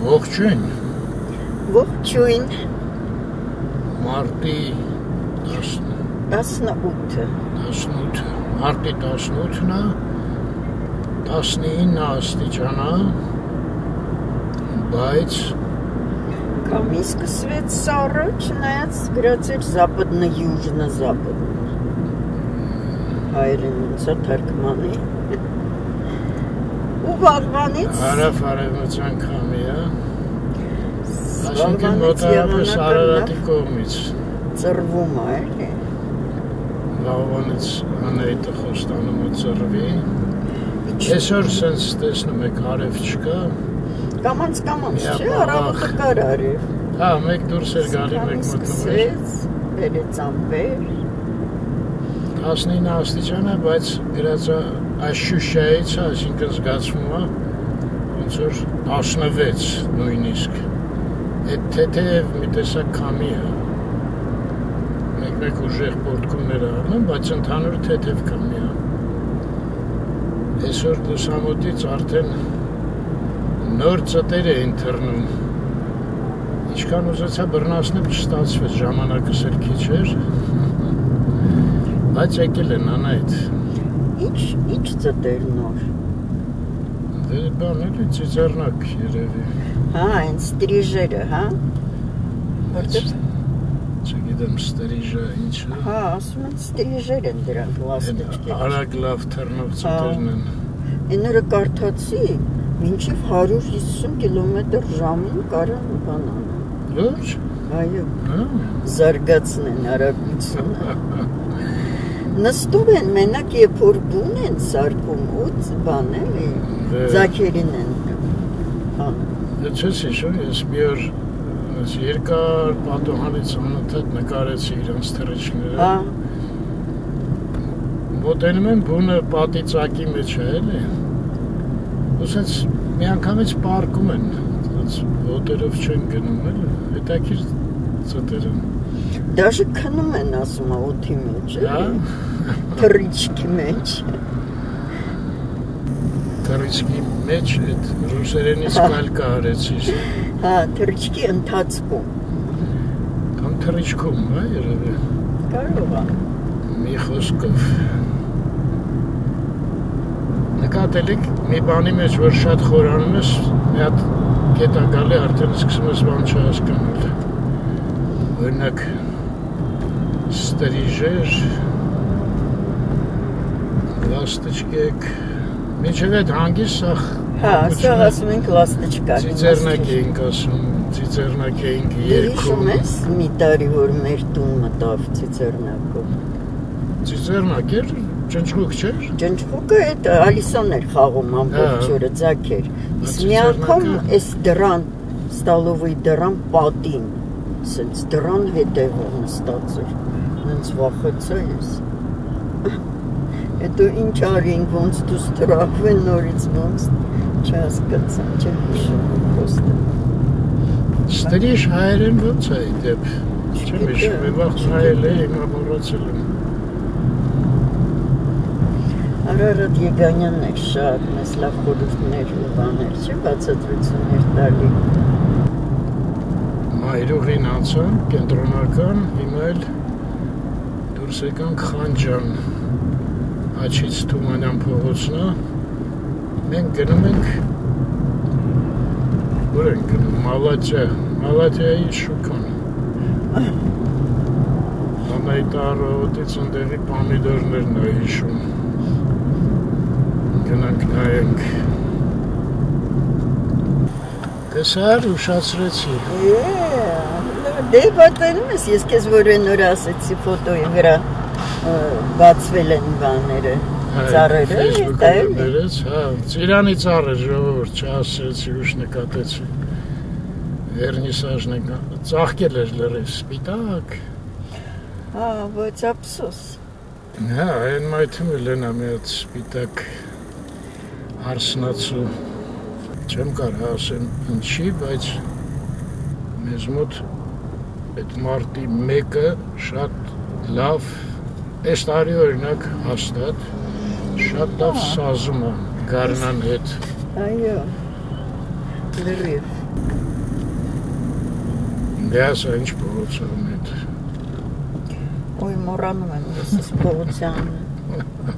Ողջույն։ Ողջույն։ Մարտի 18 Մարտի 18-ն է 19 աստիճան է, բայց Կամի սկսվեց սառը, չնայած գրած էր западно-южно-запад։ Հայերեն ոնց է թարգմանի։ Ու վաղվանից հարավ-արևմտյան քամի է, այսինքն մոտավորապես Արարատի կողմից ծռվում է, էլի։ Վաղվանից անհետը խոստանում է ծռվի։ Այսօր սենց տեսնում եք արև չկա։ Կամանց չէ, առավոտը կար արև։ Հա, մեկ դուրս էր գալի, մեկ մտնում էր։ Բերեց ամպեր։ 19 աստիճան է, բայց գրած է աշուշայից, այսինքն զգացվում է, ոնց որ 16 նույնիսկ։ Այդ թեթև մի տեսակ քամի է։ Մեկ ուժեղ պորտկումներ է անում, բայց ընդհանուր թեթև քամի է։ Այսօր լուսամուտից արդեն նոր ծտեր էին թռնում։ Ինչքան ուզեցա բռնացնել չստացվեց, ժամանակս էլ քիչ էր։ Բայց եկել են անայդ։ Ինչ ծտեր նոր։ Դե բան էլի ծիծեռնակ երևի։ Հա, այն ստրիժերը, հա։ Որտե՞ղ Չգիտեմ ստրիժը ինչը։ Հա, ասում են ստրիժեր են դրանք լաստիճներ։ Արագ լավ թռնող ծտերն են։ Այն օրը կարդացի, մինչև 150 կմ/ժ-ին կարան բանան։ Լուրջ։ Այո։ Զարգացնեն արագությունը։ Նստում են մենակ երբ որ բուն են սարքում ու բան էլի, ձագերին են անում։ Դե չես հիշում, ես մի օր երկար պատոհանից անընդհատ նկարեցի իրանց թռիչքները։ Հա։ Մոտենում են բունը պատի ծակի մեջ է, էլի։ Ոսենց մի անգամից պարկում են, ոտերով չեն գնում, էլի, հետաքրքիր ծտեր են։ Դաժե քնում են, ասում է, օդի մեջ, էլի, թռիչքի մեջ։ Թռիչքի մեջ այդ ռուսերենից կալկա արեցիր։ Հա, թռիչքի ընթացքում։ Կամ թռիչքում, հա, երևի։ Կարող է։ Մի խոսքով։ Նկատել եք մի բանի մեջ, որ շատ խորանում ես, մի հատ կետ է գալի, արդեն սկսում ես բան չհասկանալ։ Օրինակ ստրիժեր, լաստիճկեք, մինչև այդ հանգիս սաղ։ Հա, սաղ ասում ենք լաստիճկա։ Ծիծեռնակ էինք ասում, ծիծեռնակ էինք երգում։ Հիշում ես մի տարի, որ մեր տուն մտավ ծիծեռնակով։ Ծիծեռնակ էր, ճնճղուկ չէր։ Ճնճղուկը այդ Ալիսոն էր խաղում ամբողջ օրը, ձագ էր։ Իսկ մի անգամ այս դռան, ստալովի դռան պատին, սենց դռան հետևում նստած էր, նենց վախեցա ես։ Հետո ինչ արինք, ոնց դուս տրակվեն նորից ոնց չհասկացա, չեմ հիշում խոստը։ Ստրիժ հայերեն ոնց է ի դեպ։ Չեմ հիշում, վաղ հայել է, հիմա մոռացել եմ։ Արարատ Եգանյանն էր շատ մեզ լավ խորհուրդներ ու բաներ, չէ՞ բացատրություններ տալի։ Մայրուղին անցան, կենտրոնական, հիմա էլ դուրս եկանք Խանջան, Աչից Թումանյան փողոցն է, մենք գնում ենք, որ ենք գնում, Մալատիայի շուկան։ Անայդ առավոտից ընդեղի պամիդորներն է հիշում։ Գնանք նայենք։ Տեսար ուշացրեցի։ Դե պատենում ես, ես քեզ որ այն օր ասեցի ֆոտոյի վրա բացվել են բաները, ծառերը, Facebook-ից, հա, Ծիրանի ծառը ժողովուրդ չասեցի, ուշ նկատեցի։ Վերնիսաժն եկա, ծաղկել էր լրիվ, սպիտակ։ Հա, ոչ ափսոս։ Հա, այն մայթում էլ են մի հատ սպիտակ հարսնացու, չեմ կարող ասեմ ինչի, բայց մեզ մոտ այդ մարտի մեկը շատ լավ, այս տարի օրինակ հաստատ, շատ լավ սազում է գարնան հետ։ Այո, լրիվ։ Դե ինչ փողոցում է։ Ոյ մոռանում եմ ես փողոցյանը։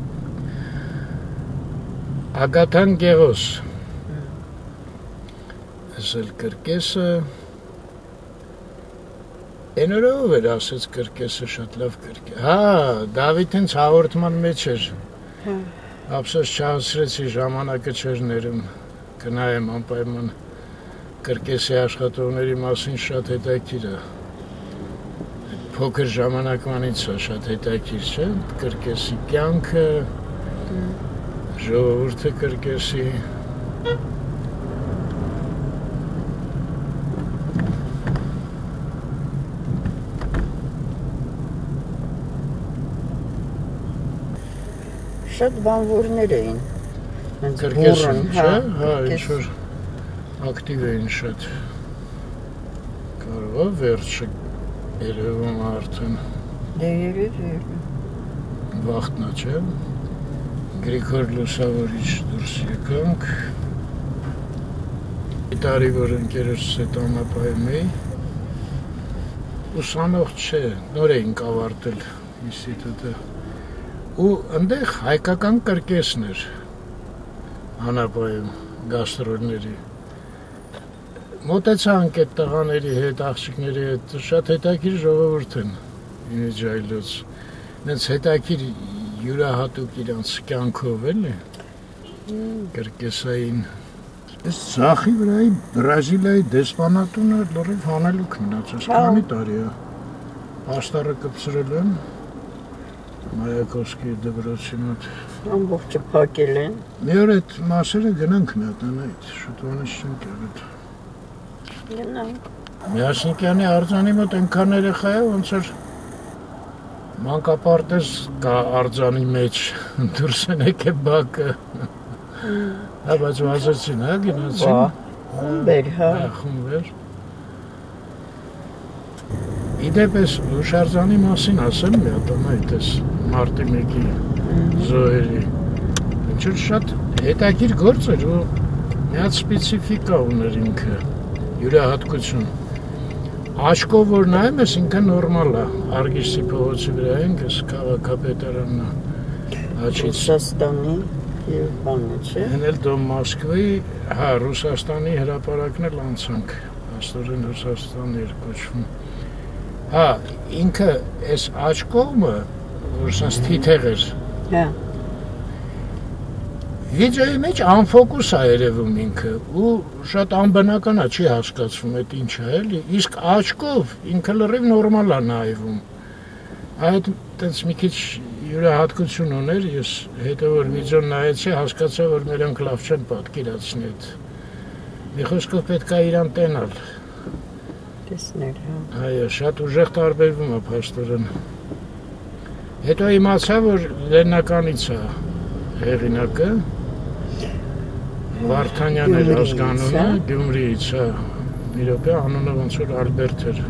Ագաթան Գեղոս։ Ասել կրկեսը Էնորով էր ասեց կրկեսը շատ լավ կրկես։ Հա, Դավիթ հենց հաղորդման մեջ էր։ Ափսոս չհասրեցի ժամանակը չէր ներում։ Գնայեմ անպայման կրկեսի աշխատողների մասին շատ հետաքրքիր է։ Փոքր ժամանակվանից է շատ հետաքրքիր, չէ՞։ Կրկեսի կյանքը, ժողովուրդը կրկեսի Շատ բանվորներ էին։ Կրկեսում, չէ՞։ Հա, ինչ-որ ակտիվ էին շատ։ Կարող է վերջը երևում արդեն։ Դե երևի։ Վախտնա, չէ՞։ Գրիգոր Լուսավորիչ դուրս եկանք։ Տարի որ ընկերոջս հետ անապայում էի։ Ուսանող չէ, նոր էինք ավարտել ինստիտուտը։ Ու ընդեղ հայկական կրկեսն էր անապայում գաստրոլների։ Մոտեցանք այդ տղաների հետ, աղջիկների հետ, շատ հետաքրքիր ժողովուրդ են Իմիջայլոց։ Նենց հետաքրքիր յուրահատուկ իրանց կյանքով էլի կրկեսային։ Այս Ցախի վրայի Բրազիլիայի դեսպանատունը լրիվ հանելուկ մնացած, քանի տարի է։ Պաստառը կպցրել եմ Մայակովսկի դպրոցի մոտ։ Ամբողջը փակել են։ Մի օր այդ մասերը գնանք մի հատ այդ շուտվանից չենք եղել։ Գնանք։ Միասնիկյանի արձանի մոտ այնքան երեխա է, ոնց որ մանկապարտեզ կա արձանի մեջ, դուրս են եկել բակը։ Հա, բայց վազեցին, հա, գնացին։ Խումբեր, հա։ Խումբեր։ Իդեպ ես հուշարձանի մասին ասեմ մի հատ այդպես մարտի 1-ի զոհերի։ Ինչ-որ շատ հետաքրքիր գործ էր ու մի հատ սպეციფիկա ուներ ինքը, յուրահատկություն։ Աչքով որ նայում ես ինքը նորմալ է, Արգիշցի փողոցի վրա ենք, այս քաղաքապետարանն է։ Ռուսաստանի եւ բանը, չէ։ Հենց դո Մոսկվայի, հա, Ռուսաստանի հրապարակն էլ անցանք, աստորեն Ռուսաստանի էր կոչվում։ Հա, ինքը այս աչ կողմը, որ սենց թիթեղ էր։ Հա։ Վիդեոյի մեջ անֆոկուս է երևում ինքը ու շատ անբնական է, չի հասկացվում այդ ինչ է էլի, իսկ աչքով ինքը լրիվ նորմալ է նայվում։ Այդ տենց մի քիչ յուրահատկություն ուներ, ես հետո որ վիդեոն նայեցի, հասկացա, որ նրանք լավ չեն պատկերացնի այդ։ Մի խոսքով պետք է իրան տենալ։ Տեսներ, հա։ Այո, շատ ուժեղ տարբերվում է փաստորեն։ Հետո իմացա, որ Լեննականից է հեղինակը, Վարդանյան էր ազգանունը, Գյումրիից է, մի րոպե անունը ոնց որ Ալբերտ էր։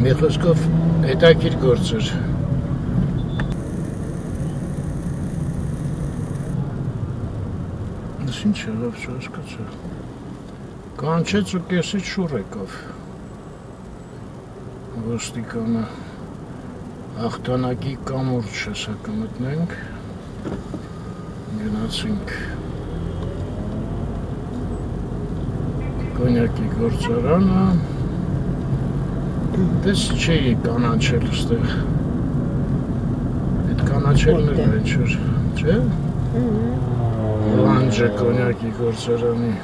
Մի խոսքով հետաքրքիր գործ էր։ Այս ինչ եղավ, չհասկացա։ Կանչեց ու կեսից շուռ եկավ ոստիկանը հաղթանակի կամուրջը սա կմտնենք գնացինք կոնյակի գործարանը պես չէի կանանչել ստեղ այդ կանանչելն էր ինչ-որ չէ լանջը կոնյակի գործարանի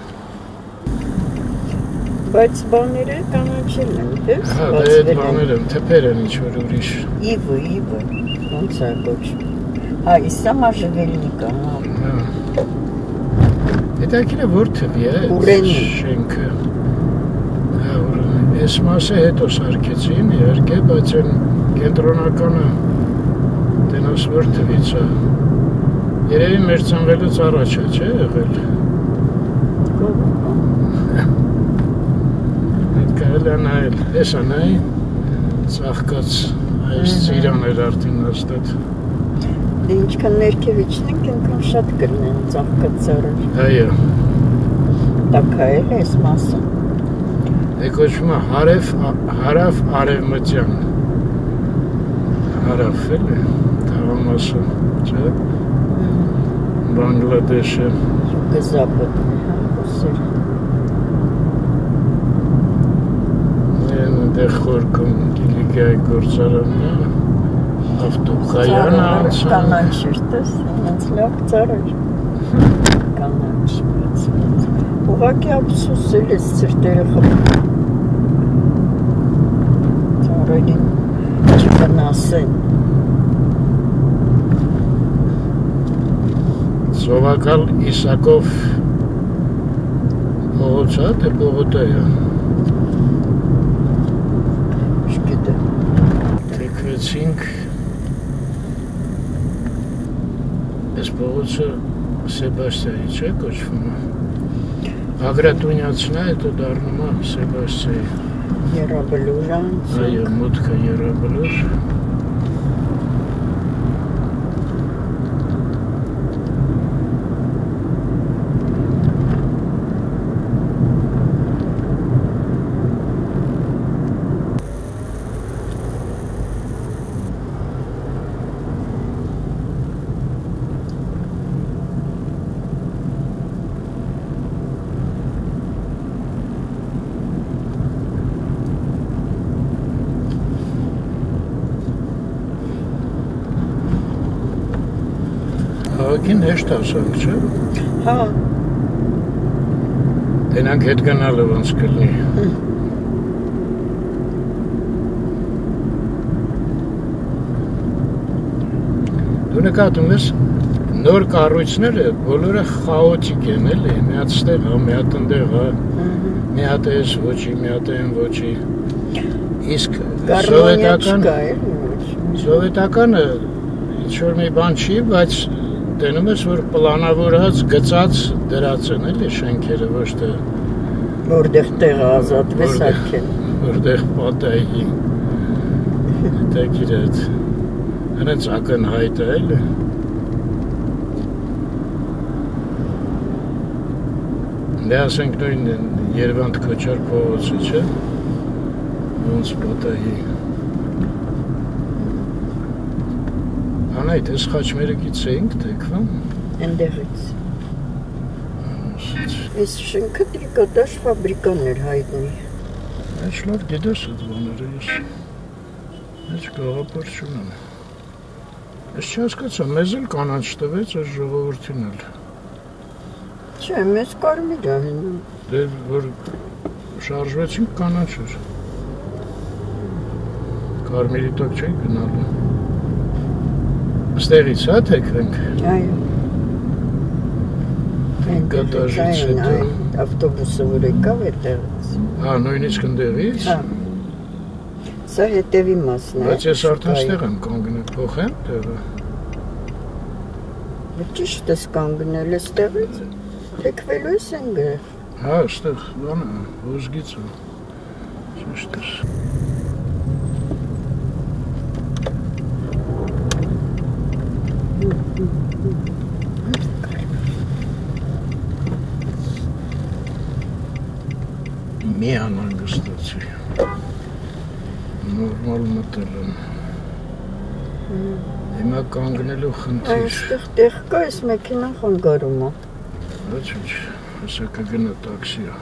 Բայց բաները կանաչել են, դες? Հա, դե այդ բաները, թփեր են ինչ-որ ուրիշ։ Իվը, ոնց է կոչվում։ Հա, իսա մաժվելնիկա, հա։ Հետաքրքիր է որ թվի է Ուրենի շենքը։ Հա, ուրենի։ Այս մասը հետո սարքեցին, իհարկե, բայց այն կենտրոնականը տենաս որ թվից է։ Երևի մեր ծնվելուց առաջ է, չէ՞ եղել։ Նայել, ես անայ ծաղկած այս ծիրան էր արդեն հաստատ։ Դե ինչքան ներքևիչն ենք, այնքան շատ կլնեն ծաղկած ծառեր։ Այո։ Տակայել է այս մասը։ Կոչվում է հարավ արևմտյան։ Հարավ էլ է, թաղամասը, չէ՞։ Բանգլադեշը։ Юго-запад, խոսեր։ Այնտեղ խորքում գիլիկայի գործարանն է, ավտոկայանը անցան։ Կանանչիր, տես, ինձ լավ ծարար։ Կանանչ։ Ուղղակի ափսոսել ես ծրտերը խփում։ Ծարերին չվնասեն։ Սովակալ Իսակով փողոցա, թե փողոտա է։ Շկետը։ Թեքվեցինք այս փողոցը Սեբաստիայի, չէ՞ կոչվում է։ Ագրատունյացն է, հետո դառնում է Սեբաստիայի։ Երաբլուր անց։ Այո, մուտքը Երաբլուր։ Քաղաքին հեշտ ասանք, չէ՞։ Հա, Տենանք հետ գնալը ոնց կլինի։ Դու նկատում ես նոր կառույցները բոլորը խաոտիկ են, էլի, մի հատ ստեղ, մի հատ ընդեղ, մի հատ էս ոչի, մի հատ այն ոչի։ Իսկ սովետականը ինչ-որ մի բան չի, բայց տենում ես, որ պլանավորած, գծած դրած են, էլի, շենքերը, ոչ թե որտեղ տեղը ազատվես արկեն։ որտեղ պատայի։ Հետաքրքիր է այդ։ Հենց ակնհայտ է, էլի։ Դե ասենք նույն Երևան Քոչար փողոցը, չէ՞։ Ոնց պատայի։ Անայդ, ես խաչմերուկից էինք թեքվում։ Ընդեղից։ Այս շենքը տրիկոտաժ ֆաբրիկան էր հայտնի։ Այս լավ գիտես այդ բաները ես։ Այս գաղափար չունեմ։ Ես չհասկացա, մեզ էլ կանանչ տվեց, այս ժողովրդին էլ։ Չէ, մեզ կարմիր է հնում։ Դե որ շարժվեցինք կանանչ էր։ Կարմիրի տակ չէի գնալու։ Ստեղից հա թեքվենք։ Այո։ Կատաժից հետո։ Ավտոբուսը որ եկավ այդտեղից։ Հա, նույնիսկ ընդեղից։ Հա։ Սա հետևի մասն է։ Բայց ես արդեն ստեղ եմ կանգնել, փոխեմ տեղը։ Ճիշտ ես կանգնել ես տեղից։ Թեքվելու ես են գրել։ Հա, ստեղ բանը, հուզգիցը։ Ճիշտ ես։ Մի անհանգստացի։ Նորմալ մտել եմ։ Հիմա կանգնելու խնդիր։ Այստեղ տեղ կա, այս մեքենան խանգարում է։ Ոչինչ, հեսա կգնա տաքսիա։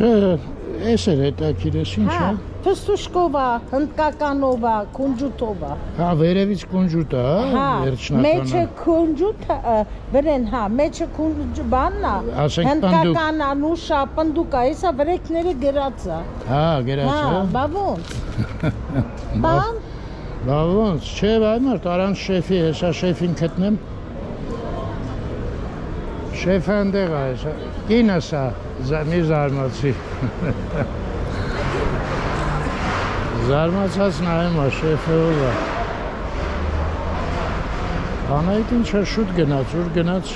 Չէ, էս էր հետաքրքիր ինչ է։ Փստուշկովա, հնդկականովա, կունջուտովա։ Հա, վերևից կունջուտը, հա, վերջնականը։ Մեջը կունջուտը, վրեն, հա, մեջը կունջբաննա, հնդկական անուշա, պնդուկա, հեսա վրեկները գրածա։ Հա, գրածա։ Հա, բա ոնց։ Բան։ Բա ոնց, չէ, այմար, տարան շեֆի, հեսա շեֆին գտնեմ։ Շեֆը ընդեղ է, հեսա, կինս է, մի զարմացի։ Զարմացած նայում է, շեֆը ով է։ Անայդ ինչ է շուտ գնաց, ուր գնաց։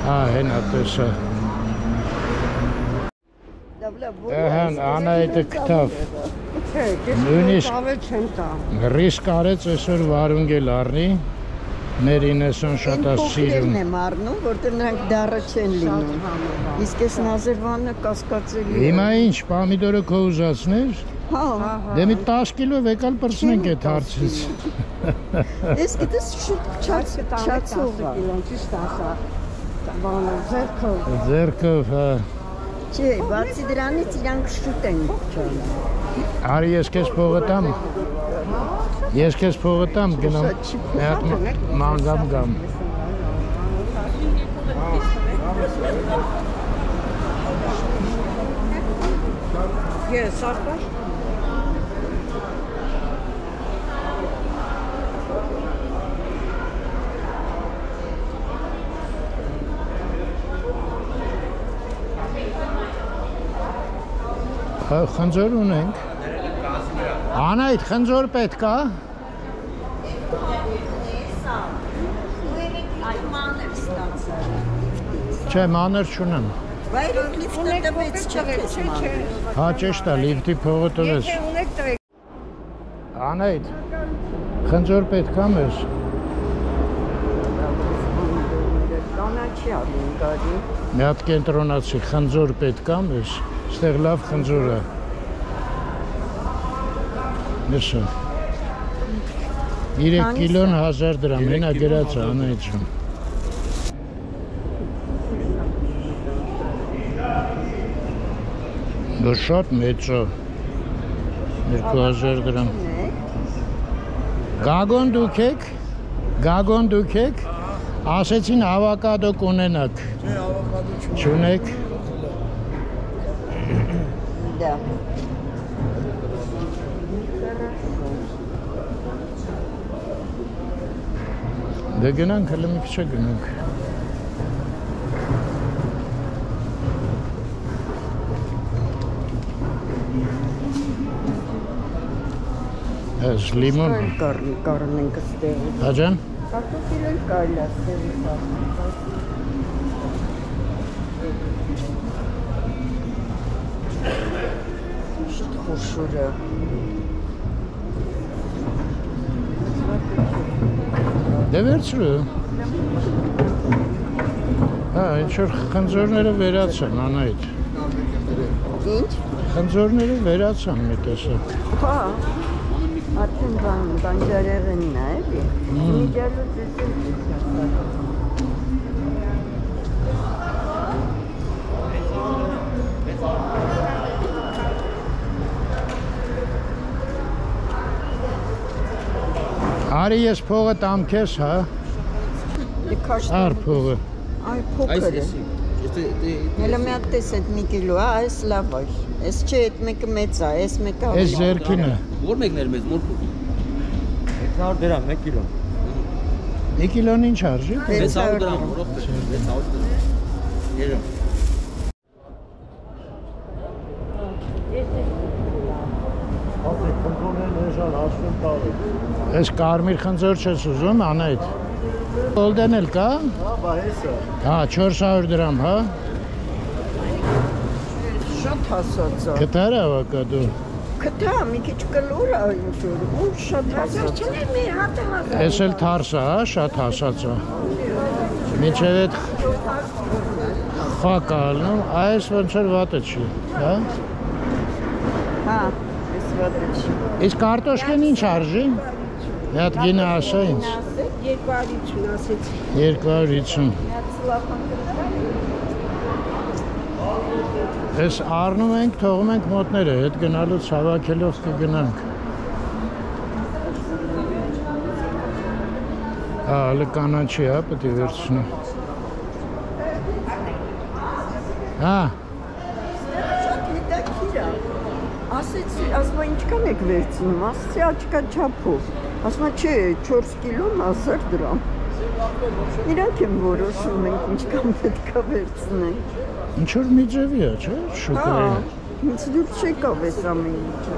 Հա, հենա տեսա։ Ահան, Անայդը կտավ։ Նույնիսկ ռիսկ արեց այսօր վարունգել առնի։ Մեր 90 շատ է սիրում։ Են եմ առնում, որտեղ նրանք դառը չեն լինում։ Իսկ այս Նազերվանը կասկածելի է։ Հիմա ինչ, պամիդորը քո ուզածներ։ Հա։ Դե մի 10 կիլո եկալ պրծնենք այդ հարցից։ Ես գիտես շուտ չացող է։ Ճիշտ ասա։ Բանը ձերքով։ Ձերքով, հա։ Չէ, բացի դրանից իրանք շուտ են ճանում։ Արի ես քեզ փողը տամ։ Ես քեզ փողը տամ, գնամ։ Մի հատ մանգամ գամ։ Ես արտաշ։ Խնձոր ունենք։ Անայդ, խնձոր պետք է։ Չէ, մանր չունեմ։ Բայց լիֆտը տվեց չքես մանր։ Հա, ճիշտ է, լիֆտի փողը տվեց։ Անայդ, խնձոր պետք է մեզ։ Կանաչի ալին գարի։ Մի հատ կենտրոնացի, խնձոր պետք է մեզ։ Ստեղ լավ խնձոր է։ Նշա։ 3 կիլոն 1000 դրամ, հենա գրած է Անայդում։ Դու շատ մեծ է։ 2000 դրամ։ Գագոն դուք եք, ասեցին ավոկադո կունենաք։ Չէ, ավոկադո չունեք։ Դա։ Դե գնանք, հələ մի քիչ գնանք։ Այս լիմոն։ Կարնենք ստեղի։ Հաջան։ Կարտոֆիլ էլ կարելի է ստեղի Շտ խոշորը։ Դե վերցրու։ Հա, ինչ-որ խնձորները վերացան, Անայդ։ Ինչ? Խնձորները վերացան մի տեսակ։ Հա, արդեն բանջարեղենն է, էլի։ Միջալոց ես էլ Արի ես փողը տամ քեզ, հա։ Ար փողը։ Այ փոքր է։ Հələ մի հատ տես այդ մի կիլո, հա, այս լավ է։ Այս չէ, այդ մեկը մեծ է, այս մեկը ավելի։ Այս ձերքին է։ Որ մեկն էր մեզ, մոր 600 դրամ 1 կիլո։ 1 կիլոն ինչ արժի։ 600 դրամ, որով 600 դրամ։ Երեմ։ Ասեք, կոնտրոլներն էժան հաշվում տալու։ Այս կարմիր խնձոր չես ուզում, Անայդ։ Գոլդեն էլ կա։ Հա, բա հեսա։ Հա, 400 դրամ, հա։ Շատ հասած է։ Գտար ավոկադո։ Կտա, մի քիչ կլոր է ինչ-որ, ու շատ հասած է։ Էս էլ թարս է, հա, շատ հասած է։ Մինչև այդ խակ ալնում, այս ոնց որ վատը չի, հա։ Հա, այս վատը չի։ Իսկ կարտոշկեն ինչ արժի։ Մի հատ գինը ասա ինձ։ 250 ասեցի։ 250։ Ես առնում ենք, թողում ենք մոտները, հետ գնալուց հավաքելով կգնանք։ Հալը կանաչի է, պետք է վերցնի։ Հա։ Շատ հետաքրքիր է։ Ասեցի, ասում ինչքան եք վերցնում, ասեցի աչքա չափով։ Ասում չէ, 4 կիլո 1000 դրամ։ Իրանք են որոշում ենք ինչքան պետք է վերցնենք։ Ինչ որ միջևի է, չէ՞, շուկայում։ Ինձ դուր չեկավ այս ամեն ինչը։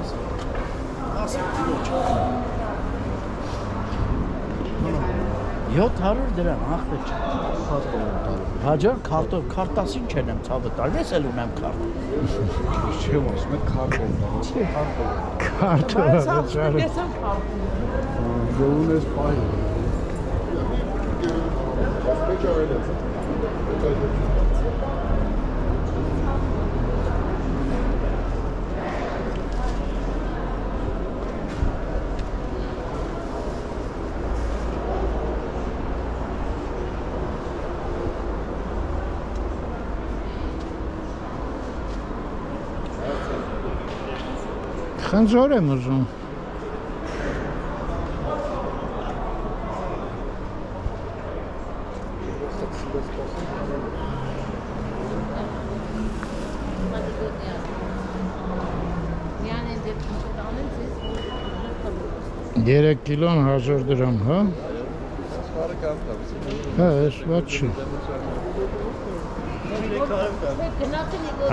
700 դրամ, ախպետ չէ։ Հաջոր քարտասին չեն եմ ցավը տալ, ես էլ ունեմ քարտ։ Չեմ ասում, քարտոն։ Քարտոն, ճարը։ Ես եմ քարտ։ Գոուն ես բայ։ Խնձոր եմ ուզում։ Երեք կիլոն 1000 դրամ, հա։ Հա, ես ված չի։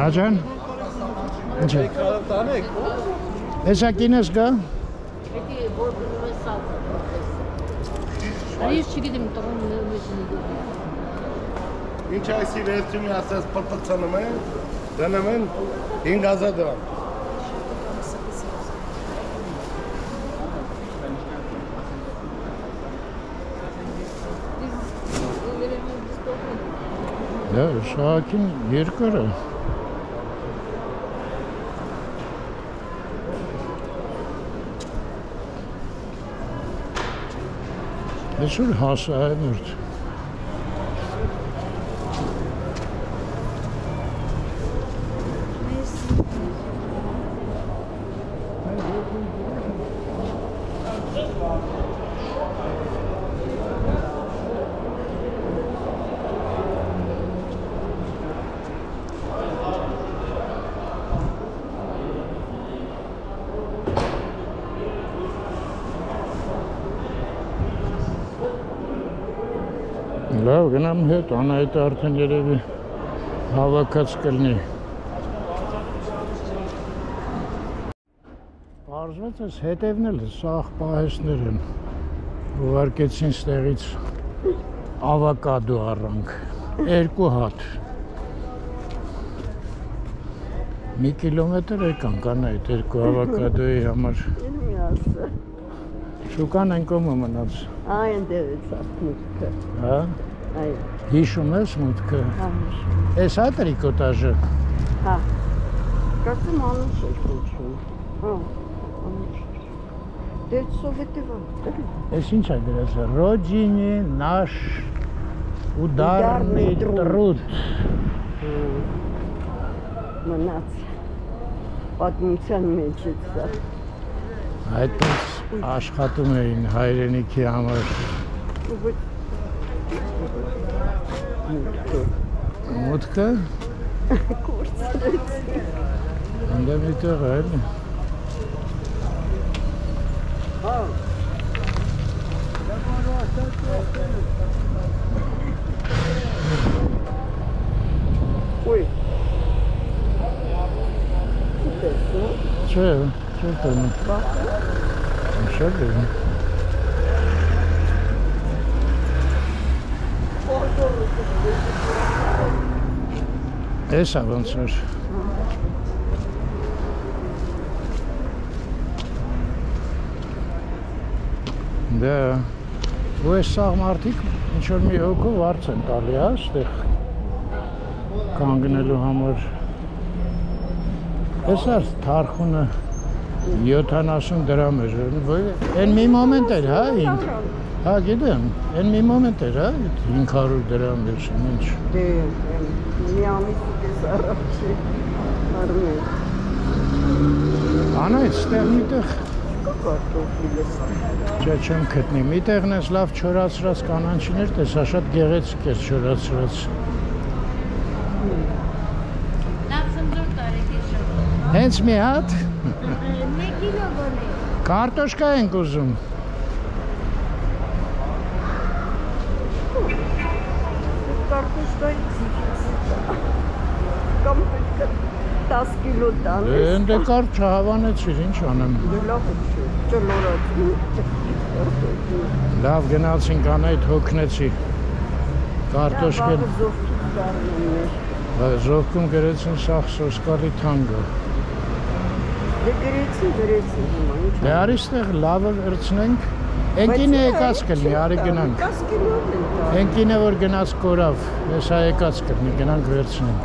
Աջան։ Ինչ է։ Հեսա կինես գա։ Ես չգիտեմ տղան Ինչ այսի վերցումի ասած պրպցանում են, դնում են 5000 դրամ։ Դա շահակին երկար է։ Այսօր հասա է մուրդ։ Լավ, գնամ հետ, անայտը արդեն երևի հավաքած կլնի։ Պարզվեց ես հետևն էլ սաղ պահեսներ են, ուղարկեցին ստեղից ավակադո առանք, 2 հատ։ Մի կիլոմետր եկանք անայտ 2 ավակադոյի համար։ Շուկան են կոմը մնաց։ Այն դերից մուտքը։ Հա։ Այո։ Հիշում ես մուտքը։ Հա։ Էս հա տրիկոտաժը։ Հա։ Կարծում անուշ է կոչվում։ Հա։ Անուշ։ Դե սովետևա։ Էս ինչ է դրած։ Ռոջինի նаш ուդարնի տրուտ։ Մնաց։ Պատմության մեջ է սա։ Այդպես աշխատում էին հայրենիքի համար։ Մուտքը։ Կորցրեցի։ Անդա մի տեղ է, էլի։ Հա։ Ուй։ Չէ, չէ տոնում։ Շատ է։ Էս է ոնց որ։ Դա ու այս սաղ մարդիկ ինչ-որ մի հոգով արծ են տալի, հա, ստեղ կանգնելու համար։ Էս արդ թարխունը 70 դրամ էր, են մի մոմենտ էր, հա, ինք, հա, գիտեմ, են մի մոմենտ էր, հա, 500 դրամ էր, ինչ։ Դե, Մի ամիս առաջի արմեն։ Անա այստեղ միտեղ Կարտոֆիլը։ Չէ, չեմ գտնի։ Միտեղն էս լավ չորացրած կանանչիներ, տեսա շատ գեղեցիկ է չորացրած։ Լավ զնձոր տարեք է շոտ։ Հենց մի հատ 1 կիլո գոնե։ կարտոշկա ենք ուզում։ Կարտոշկայի կամ պետք է 10 կիլո տանես։ Ընդ կար չհավանեցիր, ինչ անեմ։ Լավ է, ճլորած։ Լավ գնացինք անայդ հոգնեցի։ Կարտոշկեն։ Զովքից դառնում Զովքում գրեցին սաղ սոսկալի թանգը։ Դե գրեցին հիմա, ինչ։ Դե արի ստեղ լավը վերցնենք։ Էնքինը եկած կլնի, արի գնանք։ 10 կիլո են տա։ Էնքինը որ գնաց կորավ, հեսա եկած կլնի, գնանք վերցնենք։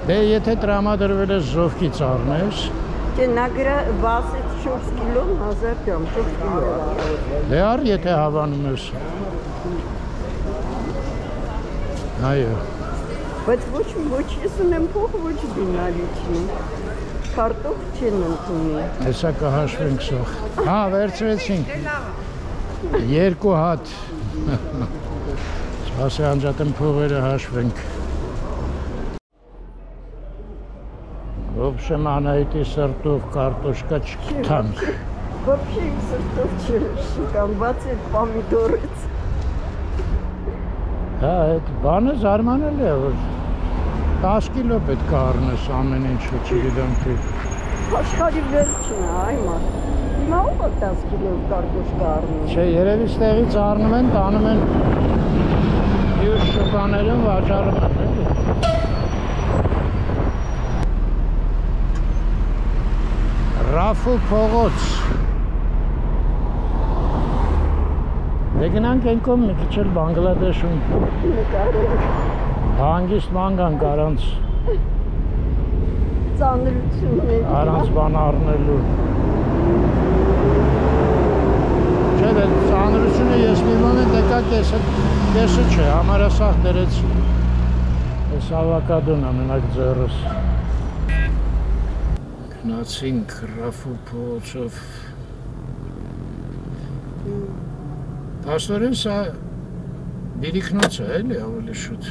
Դե եթե տրամադրվել ես Զովքից առնես։ Դե նա գրա 24 կիլո 1000 դրամ, 4 կիլո։ Դե առ եթե հավանում ես։ Այո։ Բայց ոչ ես ունեմ փող, ոչ դինարիչնի։ Կարտոֆ չեն ընդունի։ Հեսա կհաշվենք սող։ Հա, վերցրեցինք։ 2 հատ։ Սպասի անջատեմ փողերը հաշվենք։ Ոբշեմ Անահիտի սրտով կարտոշկա չքթանք։ Вообще их սրտով չշիկան, բաց այդ պամիդորից։ Հա, այդ բանը զարմանալի է, որ 10 կիլո պետք է առնես ամեն ինչը, չգիտեմ թե։ Աշխարհի վերջն է, այ մարդ։ Հիմա ով է 10 կիլո կարտոշկա առնում։ Չէ, երևի ստեղից առնում են, տանում են յուր շուկաներում վաճառում են, էլի։ Ռաֆու փողոց։ Դե գնանք ենքոմ մի քիչ էլ Բանգլադեշում։ Հանգիստ մանգանք առանց ծանրություններ։ Առանց բան առնելու։ Չէ, դե ծանրությունը ես մի մոմենտ եկա կեսը չէ, համարասախ դրեց ես ավակադոն ամենակ ձեռս։ Գնացինք Ռաֆու փողոցով։ Պաստորեն սա բիրիքնոց է, էլի ավելի շուտ։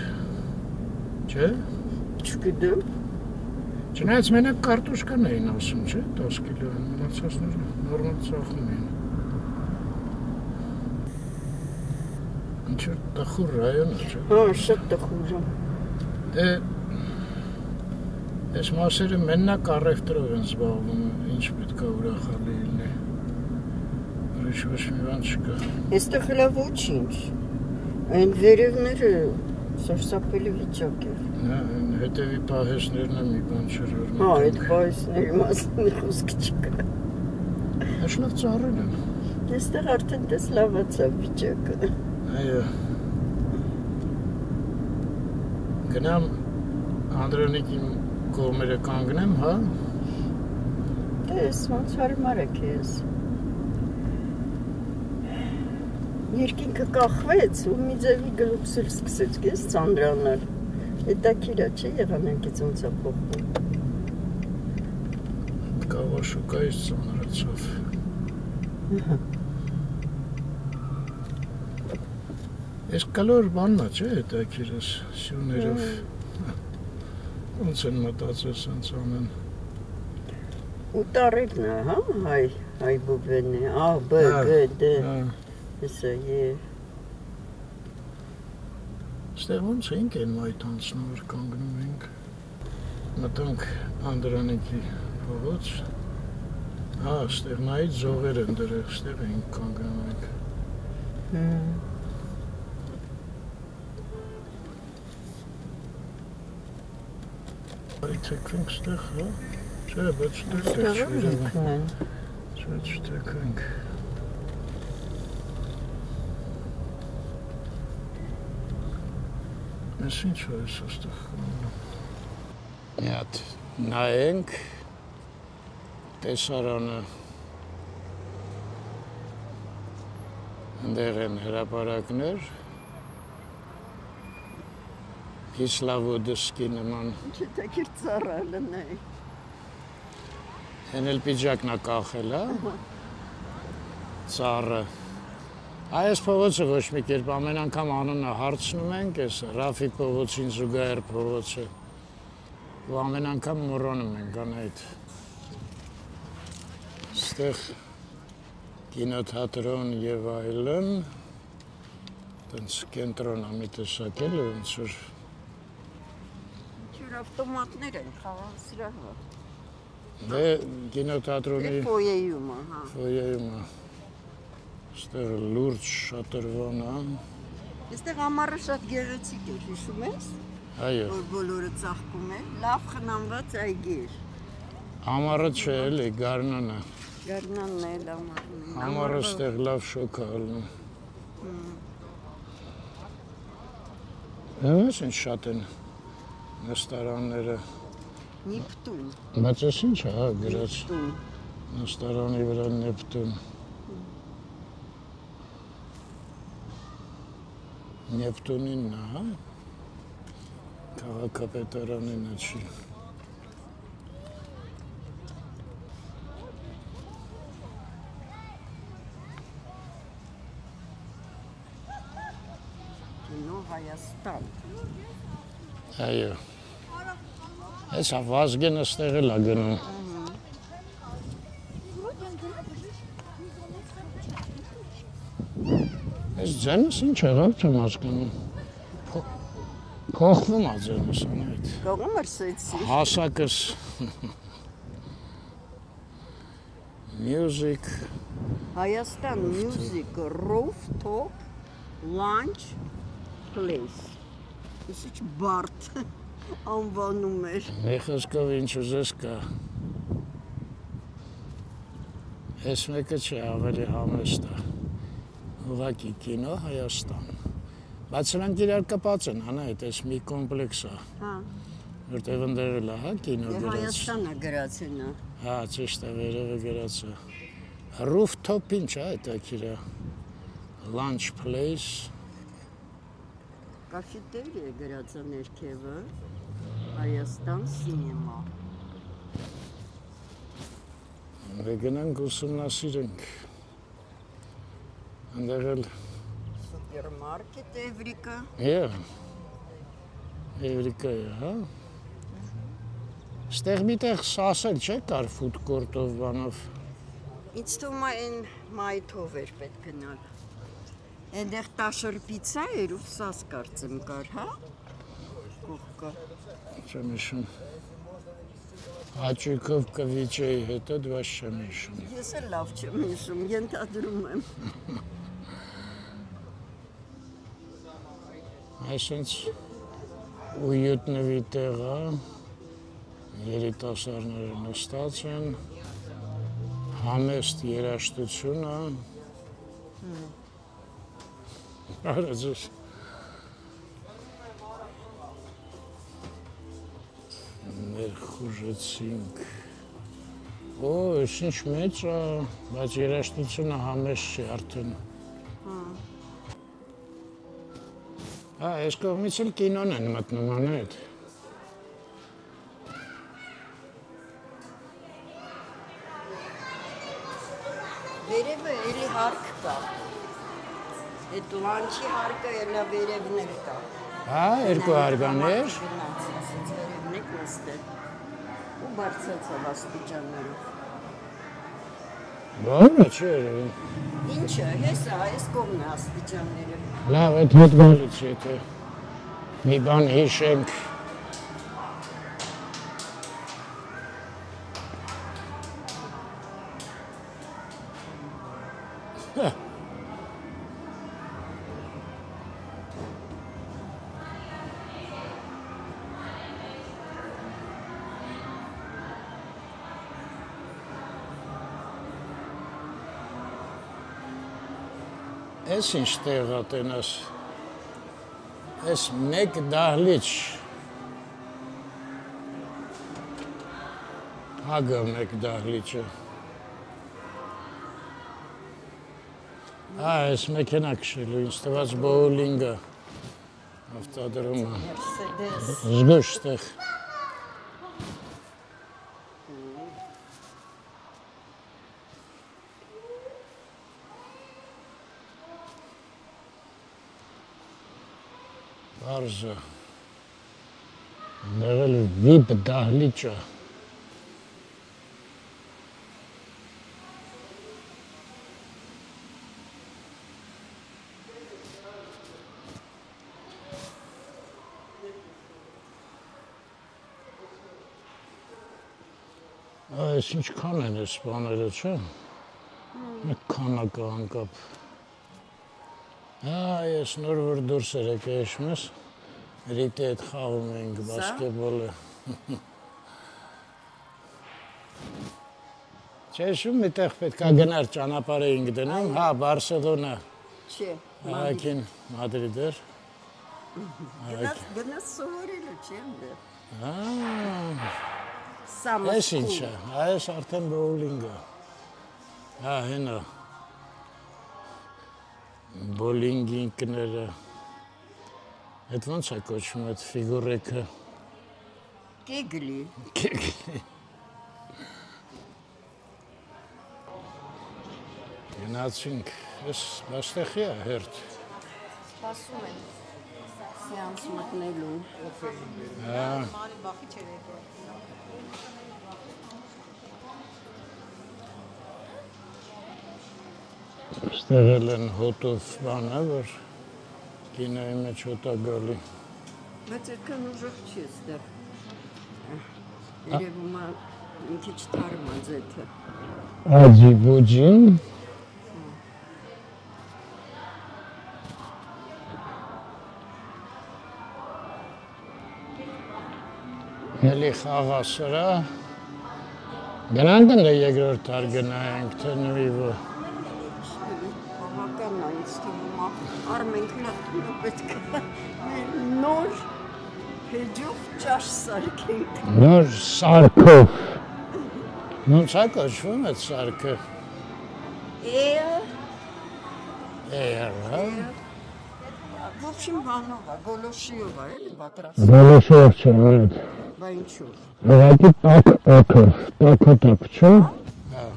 Չէ։ Չգիտեմ։ Չնայած մենակ կարտոշկան էին ասում, չէ, 10 կիլո են, մնացածները նորմալ ծախում էին։ Ինչ-որ տխուր ռայոն է, չէ։ Հա, շատ տխուր է։ Դե, այս մասերը մենակ առևտրով են զբաղվում, ինչ պետք է ուրախալի լինի։ Ուրիշ ոչ մի բան չկա։ Այստեղ հլա ոչինչ։ Այն վերևները սարսափելի վիճակ է։ Հա, հետևի պահեսներն է մի բան չէր որ։ Հա, այդ պահեսների մասին մի խոսք չկա։ Այս լավ ծառեր են։ Այստեղ արդեն դες լավացա վիճակը։ Այո։ Գնամ Անդրանիկի կողմերը կանգնեմ, հա։ Դες ոնց հարմար է քեզ։ Երկինքը կախվեց ու մի ձևի գլուխս էլ սկսեց քեզ ծանրանալ։ Հետաքրքիր է, չէ՞ եղանակից ոնց է փոխվում։ Կավաշուկայից ծանրացավ։ Այս կլոր բանն է, չէ՞, հետաքրքիր է սյուներով։ Ոնց են մտածել սենց անեն։ Ու տարերն է, հա, հայ բուբենի, A, B, G, D։ Հեսա է։ Ստեղ ոնց ենք են այդ անցնում, որ կանգնում ենք։ Մտանք Անդրանիկի փողոց։ Հա, ստեղ նայից զողեր են դրեղ, ստեղ ենք կանգնում ենք։ Այդ եկվենք ստեղ, հա։ Չէ, բայց ստեղ չվիրում։ Չէ, չտեքենք։ Ես ինչ որ ես աստեղ կամնում։ Մի հատ նայենք տեսարանը։ Ընդեղ են հրապարակներ։ Իսլավոդսկի նման։ Չէ՞ թե ծառալն է։ Հեն էլ պիջակն է կախել, հա։ Ծառը։ Այս փողոցը ոչ մի կերպ ամեն անգամ անունը հարցնում ենք, այս Ռաֆի փողոցին զուգահեռ փողոցը։ Ու ամեն անգամ մոռանում ենք ան այդ։ Ստեղ կինոթատրոն եւ այլն։ Տենց կենտրոն ամի տեսակել է ոնց որ Ջուր ավտոմատներ են խաղան սրահը։ դե կինոթատրոնի Ֆոյեյում, հա։ ֆոյեյում է։ Ստեղ լուրջ շատրվան է։ Այստեղ ամառը շատ գեղեցիկ է, հիշում ես։ Այո։ Որ բոլորը ծաղկում են, լավ խնամված այգի էր։ Ամառը չէ էլի, գարնանը։ Գարնանն էլ ամառն է։ Ամառը ստեղ լավ շոկ է ալնում։ Հենց ինչ շատ են նստարանները։ Նիպտուն։ Բայց ես ինչ է, հա, գրած Նիպտուն։ նստարանի վրա Նեպտուն։ Նեպտունինն է, հա։ Քաղաքապետարանինը չի։ Կինո Հայաստան։ Այո։ Այս Վազգենը ստեղ էլ է գնում։ Այս ձենս ինչ եղավ չեմ հասկանում։ Փոխվում է ձենս անայդ։ Կողմ մրսեցի։ Հասակս։ Music Հայաստան Music Rooftop Lunch Place։ Իսկ բարդ անվանում էր։ Մեխոսկով ինչ ուզես կա։ Այս մեկը չէ, ավելի համեստ է։ Ուղղակի կինո Հայաստան։ Բայց սրանք իրար կապած են, անայդ, այս մի կոմպլեքս է։ Հա։ Որտեղ ընդերել է, հա, կինո գրած։ Հայաստանը գրած է նա։ Հա, ճիշտ է, վերևը գրած է։ Rooftop ինչ է, այդ ակիրա։ Lunch place։ Կաֆետերիա գրած է ներքևը։ Հայաստան սինեմա։ Գնանք ուսումնասիրենք։ Այնտեղ էլ Սուպերմարկետ Էվրիկա։ Էվրիկա է, հա։ Ստեղ միտեղ սասել չէ կար ֆուդ կորտով բանով։ Ինձ թվում է այն մայթով էր պետք գնալ։ Այնտեղ տաշր պիցա էր ու սաս կարծեմ կար, հա։ Կողքը։ Չեմ հիշում։ Հաճույքով կվիճեի հետո դված չեմ հիշում։ Ես էլ լավ չեմ հիշում, ենթադրում եմ։ Այսինչ ույուտնվի տեղ է, երիտասարդները նստած են, համեստ երաժշտություն է։ Արածուս։ Ներխուժեցինք։ Օ, ես ինչ մեծ է, բայց երաժշտությունը համեստ չի արդեն։ Հա, այս կողմից էլ կինոն են մտնում անայդ։ Վերևը էլի հարկ կա։ Այդ լանչի հարկը էլա վերևներ կա։ Հա, երկու հարգաներ։ Ասենց վերևն եք նստել։ Ու բարձրացավ աստիճաններով։ Բանը չէ։ Ինչը, հեսա, այս կողմն է աստիճանները։ Լավ, այդ հետ գալուց եթե մի բան հիշենք։ Այս ինչ տեղ է տենաս, այս մեկ դահլիճ, հագը մեկ դահլիճը, այս մեկենա կշելու, ինձ տված բոուլինգը, Ավտոդրոմը։ Mercedes։ Զգուշ տեղ։ Բարզը։ Ներել վիպ դահլիճը։ Այս ինչքան են այս բաները, չէ՞։ Մեկ քանակը անկապ։ Ես նոր որ դուրս երեկա հիշում ես, Ռիտի հետ խաղում էինք բասկետբոլը։ Չէ, շում մի տեղ պետք է գնար ճանապարհ էինք դնում, հա, Բարսելոնա։ Չէ։ Ահագին Մադրիդ էր։ Գնաց սովորելու չեմ դե։ Այս ինչ է, այս արդեն բոուլինգը։ Հա, հենա։ Բոլինգինկները։ Այդ ոնց է կոչվում այդ ֆիգուրեկը։ Կեգլի։ Կեգլի։ Գնացինք, ես բաստեղի է հերթ։ Սպասում են սեանս մտնելու։ Ստեղել են հոտով բանը, որ կինոյի մեջ հոտա գալի։ Բայց այդքան ուժեղ չի ստեղ։ Երևում է մի քիչ թարմ է ձեթը։ Աջի բուջին։ Էլի խաղասրա։ Գնանք ընդ երկրորդ հար գնայինք, թե նույնը։ Բավական է ինձ թվում է։ Արմենք լատունը պետք է նոր հեջով ճաշ սարքենք։ Նոր սարքով։ Ոնց է կոչվում այդ սարքը։ Էր, հա։ В общем, բանով է, գոլոշիով է, էլի պատրաստ։ Գոլոշով չէ, այդ։ Բա ինչու։ Ուղղակի տաք օթով, չէ՞։ Հա։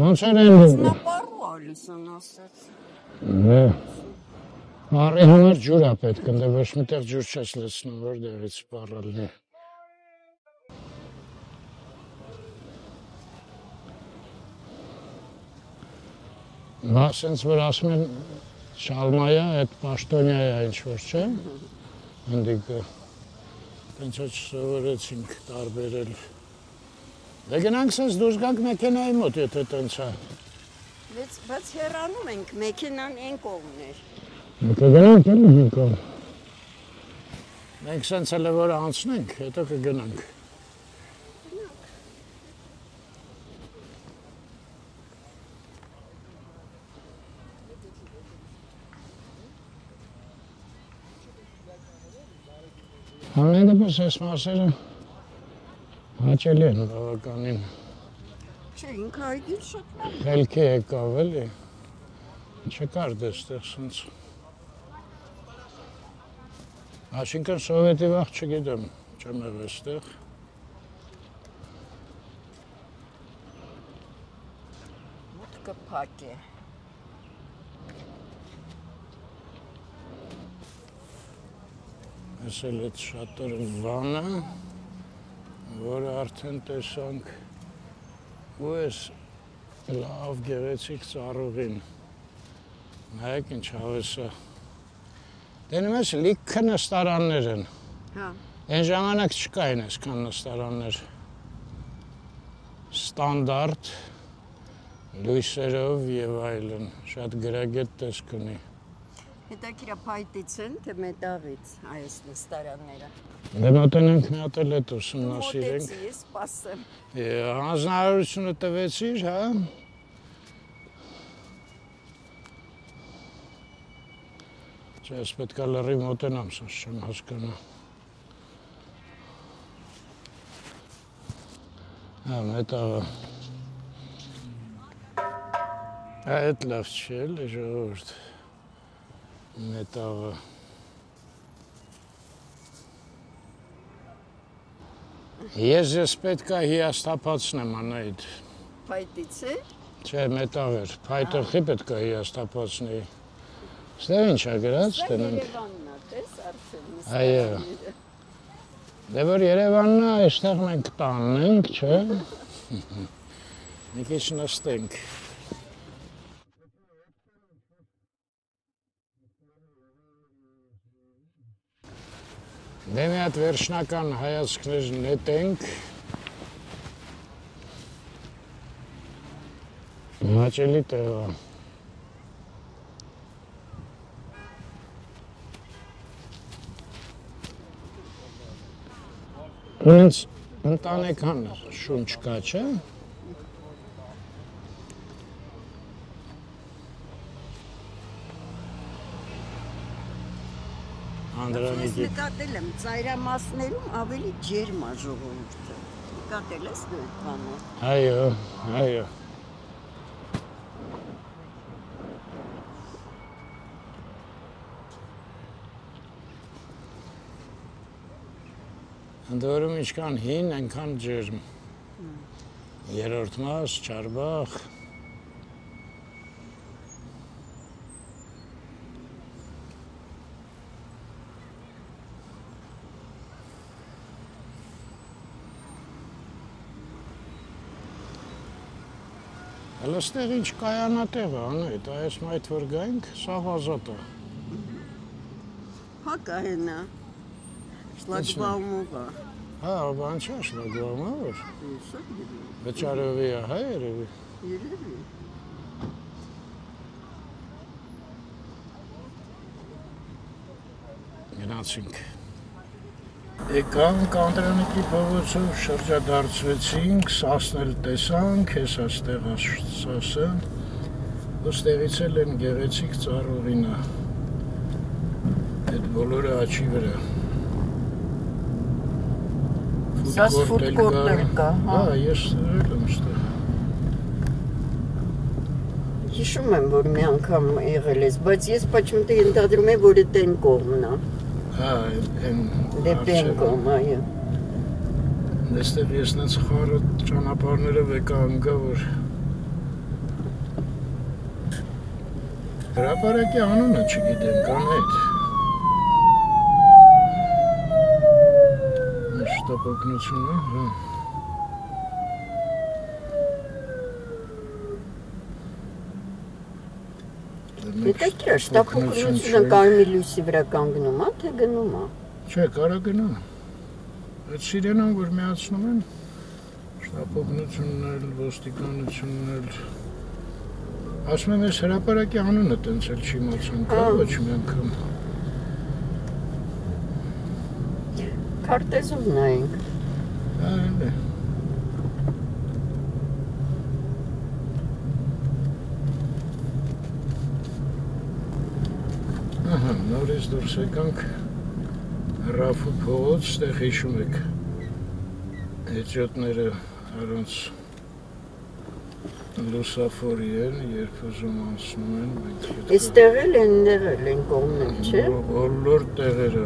Ոնց էր այն։ Նապարու Ալիսան ասաց։ Արի համար ջուր է պետք, ընդ ոչ միտեղ ջուր չես լցնում, որտեղից սպառալն է։ Բա սենց որ ասում են շալմայա, այդ պաշտոնյա է ինչ-որ չէ, ընդիկը, տենց ոչ սովորեցինք տարբերել։ Դե գնանք սենց դուրս գանք մեքենայի մոտ, եթե տենց է։ Բայց հեռանում ենք, մեքենան են կողմն էր։ Կգնանք էլի մի կողմ։ Մենք սենց էլ որ անցնենք, հետո կգնանք։ Համենայնպես այս մասերը հաճելի են բավականին։ Չէ, ինքը այգին շատ լավ։ Խելքի եկավ էլի, չկար դեստեղ սենց։ Այսինքն սովետի վաղ չգիտեմ, չեմ եղել այստեղ։ Մուտքը փակ է։ Այս էլ այդ շատոր վանը, որը արդեն տեսանք ու ես լավ գեղեցիկ ծառուղին։ Նայեք ինչ հավես է։ Դենում ես լիքը նստարաններ են։ Հա։ Այն ժամանակ չկային այսքան նստարաններ։ Ստանդարտ, լույսերով և այլն, շատ գրագետ տեսք ունի։ Հետաքրքիր է փայտից են, թե մետաղից այս նստարանները։ Դե մոտենանք մի հատ էլ էտ ուսումնասիրենք։ Մոտեցի, ես սպասեմ։ Հանձնարարությունը տվեցիր, հա։ Չէ, ես պետք է լրիվ մոտենամ, սենց չեմ հասկանա։ Հա, մետաղը։ Այդ լավ չի էլի ժողովուրդ։ Մետաղը։ Ես պետք է հիասթափացնեմ անայդ։ Փայտից է։ Չէ, մետաղեր, փայտողի պետք է հիասթափացնեի։ Ստեղ ինչ է գրած, տնեմ։ Երևանն է, տես Արսենի։ Այո։ Դե որ Երևանն է, այստեղ մենք տանենք, չէ։ Մի քիչ նստենք։ Դե մի հատ վերջնական հայացքներ նետենք։ Հաճելի տեղ է։ Ինձ ընտանեկան շունչ կա, չէ՞։ Ես նկատել եմ ծայրամասներում ավելի ջերմ է ժողովուրդը։ Նկատել ես դու այդ բանը։ Այո, այո։ Ընդորում ինչքան հին, այնքան ջերմ։ Երրորդ մաս, Չարբախ։ Հələ ստեղ ինչ կայանատեղ է, անետ, այս մայթ որ գայինք, սաղ ազատ է։ Հա կայնա, շլագբաումով է։ Հա, բան չէ շլագբաումով էր։ Վճարովի է, հա երևի։ Երևի։ Գնացինք։ Եկանք Անդրանիկի փողոցով շրջադարձվեցինք, Սասն էլ տեսանք, ես այստեղ Սասը, ոստեղից էլ են գեղեցիկ ծառուղինը, այդ բոլորը աչի վրա։ Սաս ֆուդկորտեր կա, հա։ Հա, ես էլ եմ ստեղ։ Հիշում եմ, որ մի անգամ եղել ես, բայց ես պաչմտը ենթադրում եմ, որ էդ են կողմն է։ Հա, են Դեպեն կողմ, այո։ Այստեղ ես նենց խառը ճանապարհներով եկա ընկա, որ հրապարակի անունը չգիտենք, անետ։ Շտապօգնությունը, հա։ Գիտեք է, շտապօգնությունը Կարմիր լույսի վրա կանգնում է, թե գնում է։ Չէ, կարա գնա։ Այդ սիրենան, որ միացնում են, շտապօգնությունն էլ, ոստիկանությունն էլ։ Ասում եմ, ես հրապարակի անունը տենց էլ չիմացան, կա ոչ մի անգամ։ Քարտեզով նայենք։ Հա, էլ է։ Ահա, նորից դուրս եկանք Ռաֆու փողոց, ստեղ հիշում եք հետյոտները առանց լուսաֆորի են, երբ ուզում անցնում են, մենք հետք է… Իստեղ էլ են, ներ էլ են կողմնել, չէ։ Բոլոր տեղերը։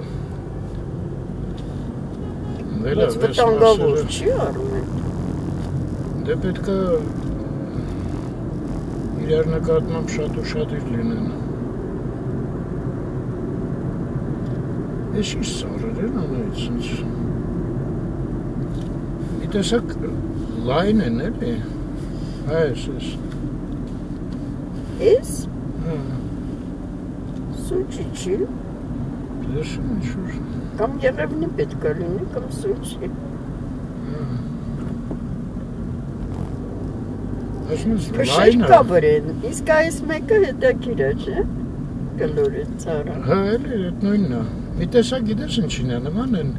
Բայց վտանգավոր չի արում են։ Դե պետք է իրար նկատմամբ շատ ուշադիր լինեն։ Ես ինչ ծառեր են անայից ինձ։ Մի տեսակ լայն են էլի։ Այս։ Ես։ Հա։ Սուչի չի։ Դեսում ինչ-որ։ Կամ եղևնի պետք է լինի, կամ սուչի։ Այսինքն լայն Փշեր է։ կաբր են, իսկ այս մեկը հետաքրքիր է, չէ։ Կլոր է ծառը։ Հա, էլի այդ նույնն է։ Մի տեսակ գիտես ինչին է նման են։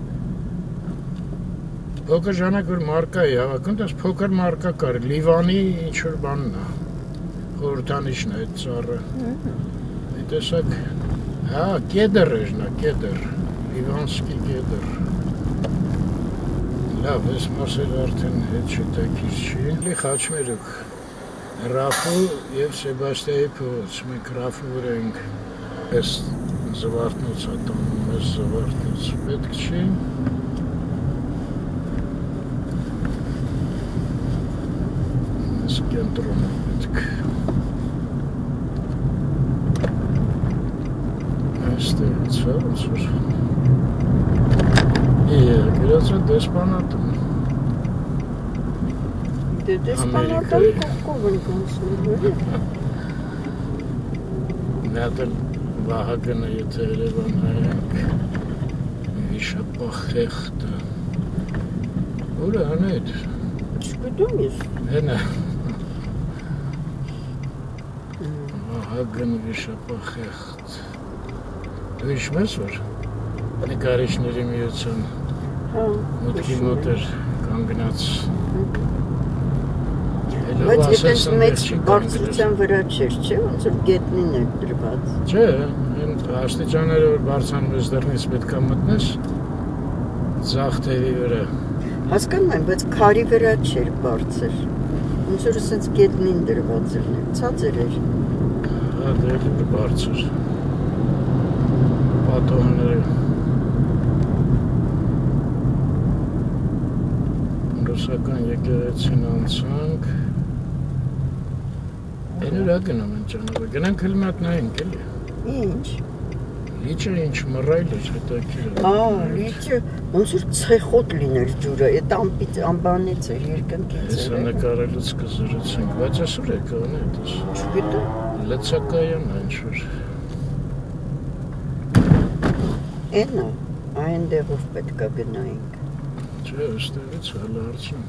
Փոքր ժամանակ որ մարկա է հավաքում, դες փոքր մարկա կար, Լիվանի ինչ-որ բանն է։ Խորհրդանիշն է այդ ծառը։ Մի տեսակ, հա, կեդր էր նա, կեդր, Լիվանսկի կեդր։ Լավ, ես մասել արդեն հետ չետաքից չի։ Լի խաչմերուկ, Ռաֆու և Սեբաստիայի փողոց, մենք Ռաֆու վրա ենք, ես զվարթնոց ատանում, ես զվարթնոց պետք չի։ Այս կենտրոնը պետք։ Այստեղից է, ոնց որ։ Գրած է դեսպանատում։ Դե դեսպանատում կողքով ենք անցնում, էլի։ Մի հատ էլ Վահագնը եթե Երևան հայենք, վիշապախեղտը։ Ուր է հանետ։ Չգիտում ես։ Հենա։ Վահագն վիշապախեղտ։ Դու հիշում ես որ նկարիչների միության մուտքի մոտ էր կանգնած։ Բայց այդպես մեծ բարձրության վրա չէր, չէ՞, ոնց որ գետնին էր դրված։ Չէ, այն աստիճանները որ բարձրանում ես դռնից պետք է մտնես ձախ թևի վրա։ Հասկանում եմ, բայց քարի վրա չէր բարձր։ Ոնց որ ասենց գետնին դրված էր, ցածր էր։ Հա, դե բարձր։ Պատողները ռուսական եկեղեցին անցանք։ Այն ուրա գնում են ճանապարհ։ Գնանք էլ մի հատ նայենք էլի։ Ինչ։ Լիճը ինչ մռայլ էր հետաքրքիր։ Լիճը ոնց որ ցեխոտ լիներ ջուրը, այդ անբանից էր երկնքից։ Հեսա նկարելուց կզրուցենք, բայց այսօր է կան այդս։ Չգիտեմ։ Լցակայան ինչ-որ։ Էնա, այնտեղով պետք է գնայինք։ Չէ, այստեղից հələ հարցում։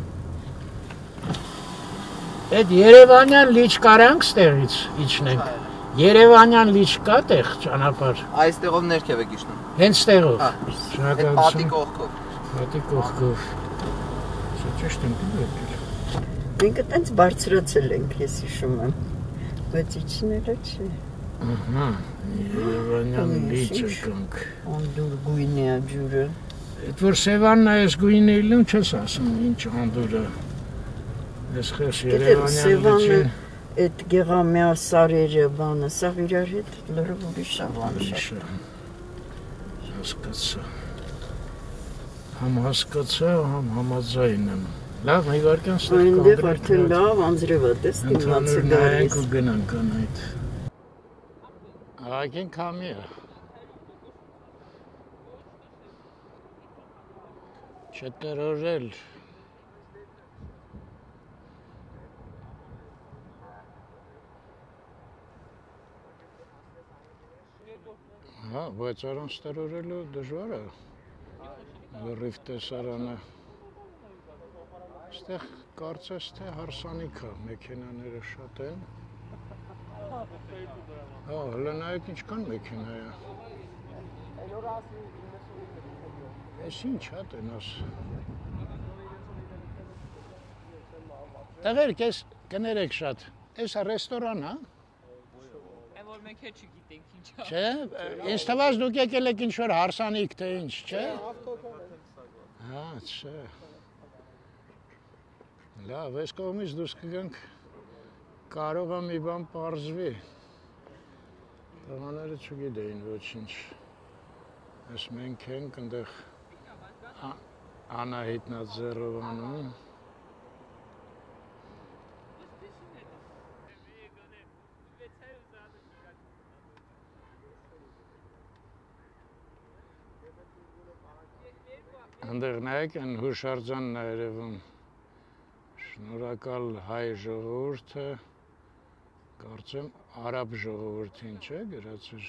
Այդ Երևանյան լիճ կարանք ստեղից իջնենք։ Երևանյան լիճ կա տեղ ճանապարհ։ Այստեղով ներքև եք իջնում։ Հենց տեղով։ Հա։ Շնորհակալություն։ Պատի կողքով։ Պատի կողքով։ Չէ, ճիշտ եմ եկել։ Մենք այտենց բարձրացել ենք, ես հիշում եմ։ Բայց իջնելը չէ։ Ահա, Երևանյան լիճը կանք։ Անդուր գույն է ջուրը։ Այդ որ Սևանն այս գույնը իլում չես ասում, ինչ անդուրը։ Ես խես Երևանյան լիճը։ Այդ գեղամյա սարերը բանը, սա իրար հետ լրիվ ուրիշ է լանդշաֆտը։ Հասկացա։ Համ հասկացա, համ համաձայն եմ։ Լավ, մի վարքան ստեղ կանգնենք։ Այնտեղ արդեն լավ անձրև է, տեսք իմացը գալիս։ Նայենք ու գնանք անայդ։ Աղաքին քամի է։ Չտրորել։ Հա, բայց առանց տրորելու դժվար է։ Լրիվ տեսարանը։ Այստեղ կարծես թե հարսանիք է, մեքենաները շատ են։ Հա, հələ նայեք ինչքան մեքենա է։ Ես ինչ հա տենաս։ Տղերք, ես կներեք շատ։ Ես ռեստորան, հա։ Այն որ մենք հետ չգիտենք ինչ է։ Չէ, ինձ թվաց դուք եկել եք ինչ-որ հարսանիք թե ինչ, չէ։ Հա, չէ։ Լավ, այս կողմից դուրս կգանք, կարող է մի բան պարզվի։ Տղաները չգիտեին ոչինչ։ Այս մենք ենք ընդեղ Անահիտն է ձեռովանում։ Ընդեղ նայեք են հուշարձանն է երևում։ Շնորհակալ հայ ժողովուրդը, կարծեմ արաբ ժողովրդին չէ գրած էր։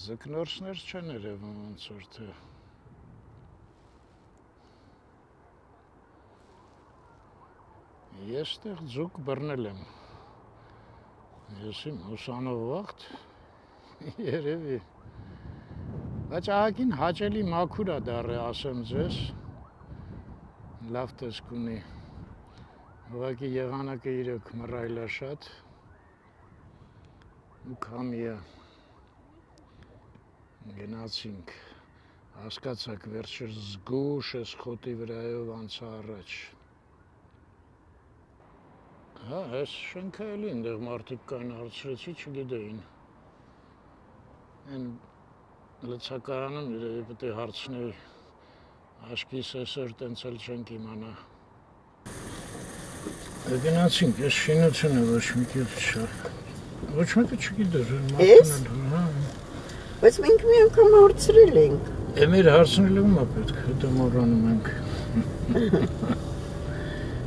Ձկնորսներ չեն երևում ոնց որ թե։ Ես տեղ ձուկ բռնել եմ։ Ես իմ ուսանող վաղտ երևի։ Բայց ահագին հաճելի մաքուր է դառը, ասեմ ձեզ։ Լավ տեսք ունի։ Ուղղակի եղանակը իրոք մռայլ է շատ։ Ու քամի է։ Գնացինք, հասկացաք վերջերս զգուշ ես խոտի վրայով անցա առաջ։ Հա, այս շենքը էլի ընդեղ մարդիկ կային հարցրեցի, չգիտեին։ Այն լցակարանում երևի պետք է հարցնեի Աշկիս այսօր տենց էլ չենք իմանա։ Գնացինք, այս շինությունը ոչ մի կերպ չա։ Ոչ մեկը չգիտեր, մարդն էլ։ Բայց մենք մի անգամ հարցրել ենք։ Մեր հարցնելու ումա պետք, հետո մոռանում ենք։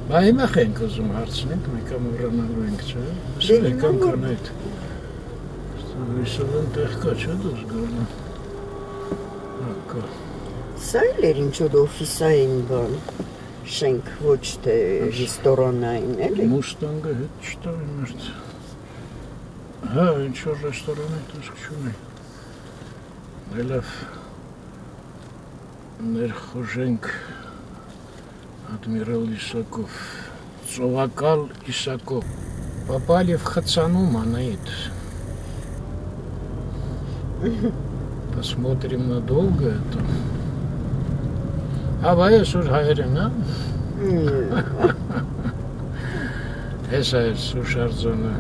Բա հիմա ենք ուզում հարցնենք, մեկ մոռանալու ենք, չէ՞։ Սա եկան կան այդ։ Հույսով տեղ կա, չէ՞ դուս գալու։ Հակա։ Սա էլ էր ինչ-որ օֆիսային բան, շենք, ոչ թե ռեստորանային, էլի։ Մուստանգը հետ չտարի մերդ։ Հա, ինչ-որ ռեստորան է, դուսք չունի։ Լավ ներխոժենք Ադմիրալ Իսակով, ծովակալ Իսակով, Պապալև խծանում Անայդ, посмотрим надолго это. Հավայ այսօր հայերեն, հա? Հեսա է սուշարձոնը,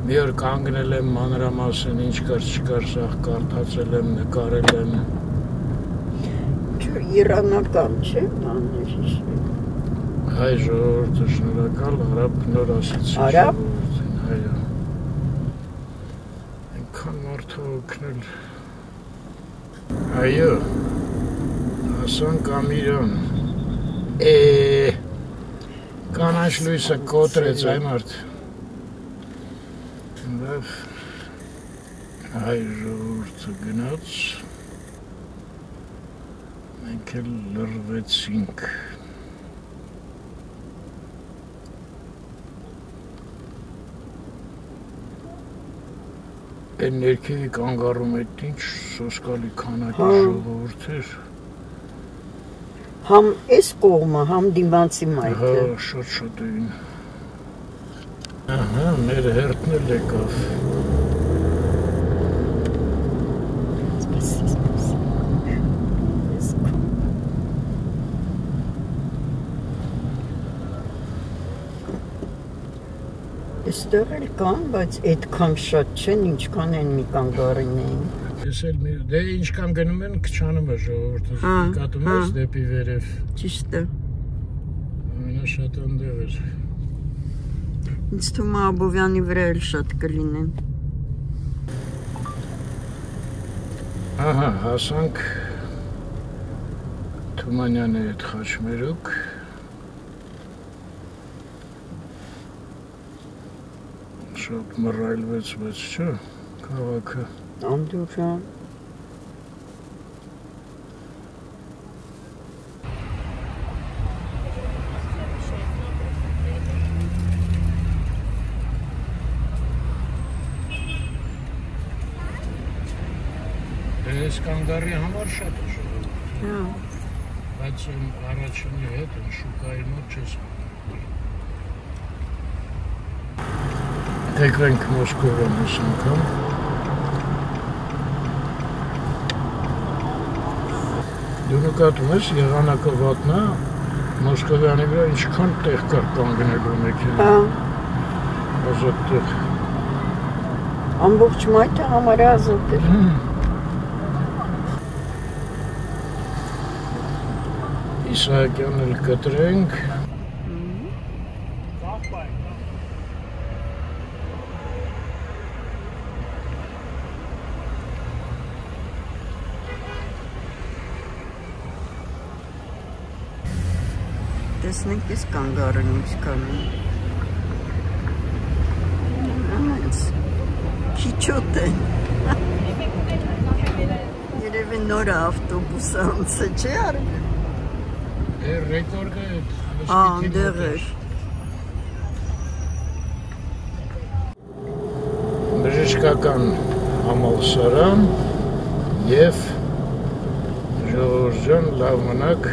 մի օր կանգնել եմ մանրամասն, ինչ կար չկար սաղ կարդացել եմ, նկարել եմ։ Իրանական չէ, բաներ հայ ժողովուրդը շնորհակալ, արաբ նոր ասեցի ժողովուրդին, հայա։ Այնքան մարդ է օգնել։ Այո, ասանք Ամիրան, կանաչ լույսը կոտրեց այ մարդ։ Լավ, հայ ժողովուրդը գնաց, մենք էլ լրվեցինք։ Են ներքևի կանգառում այդ ինչ սոսկալի քանակի ժողովուրդ էր։ Համ այս կողմը, համ դիմացի մայթը։ Հա, շատ էին։ Ահա, մեր հերթն էլ եկավ։ Այստեղ էլ կան, բայց այդքան շատ չեն, ինչքան են մի կանգառին էին։ Ես էլ դե ինչքան գնում են, քչանում է ժողովուրդը, նկատում ես դեպի վերև։ Ճիշտ է։ Ամենաշատ այնտեղ էր։ Ինձ թվում է Աբովյանի վրա էլ շատ կլինեն։ Ահա, հասանք Թումանյանի հետ խաչմերուկ։ Շատ մռայլվեց, բայց չէ, քաղաքը։ Անդուրան։ Այս կանգառի համար շատ է ժողովուրդ։ Հա։ Բայց առաջինի հետ շուկայի մոտ չես մտնում։ Եկվենք Մոսկովան այս անգամ։ Դու նկատում ես եղանակը վատնա, Մոսկովյանի վրա ինչքան տեղ կար կանգնելու մեքենա։ Հա։ Ազատ տեղ։ Ամբողջ մայթը համարյա ազատ էր։ Իսահակյանն էլ կտրենք։ Տեսնենք ես կանգառն ինչքան է։ Անց, քիչոտ է։ Երևի նոր ավտոբուսը անցը չէ արել։ Ռեկորդը է։ Անդեղ էր։ Բժշկական համալսարան և ժողովուրդ լավ մնաք։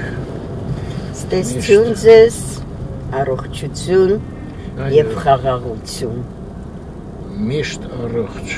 Ստեսություն ձեզ, առողջություն և խաղաղություն։ Միշտ առողջ։